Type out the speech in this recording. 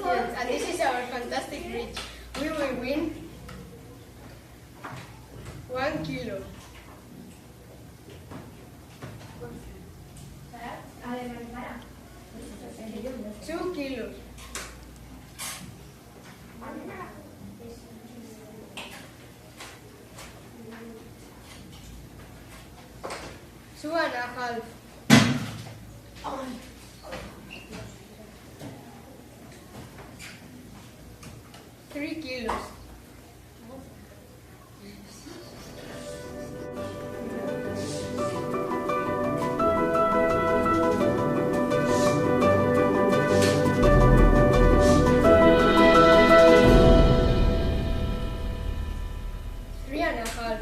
Yes, and this is our fantastic bridge. We will win 1 kilo. 2 kilos. 2.5. 3 kilos. 3.5.